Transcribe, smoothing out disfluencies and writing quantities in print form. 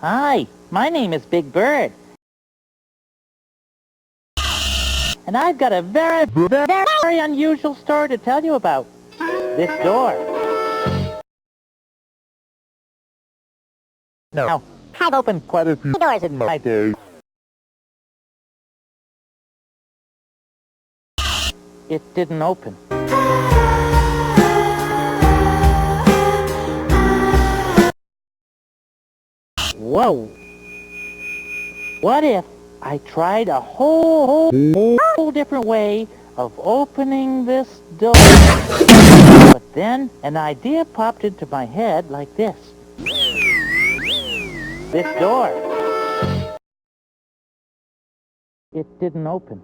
Hi, my name is Big Bird. And I've got a very unusual story to tell you about. This door. Now, I've opened quite a few doors in my day. It didn't open. Whoa! What if I tried a whole different way of opening this door? But then an idea popped into my head like this. This door. It didn't open.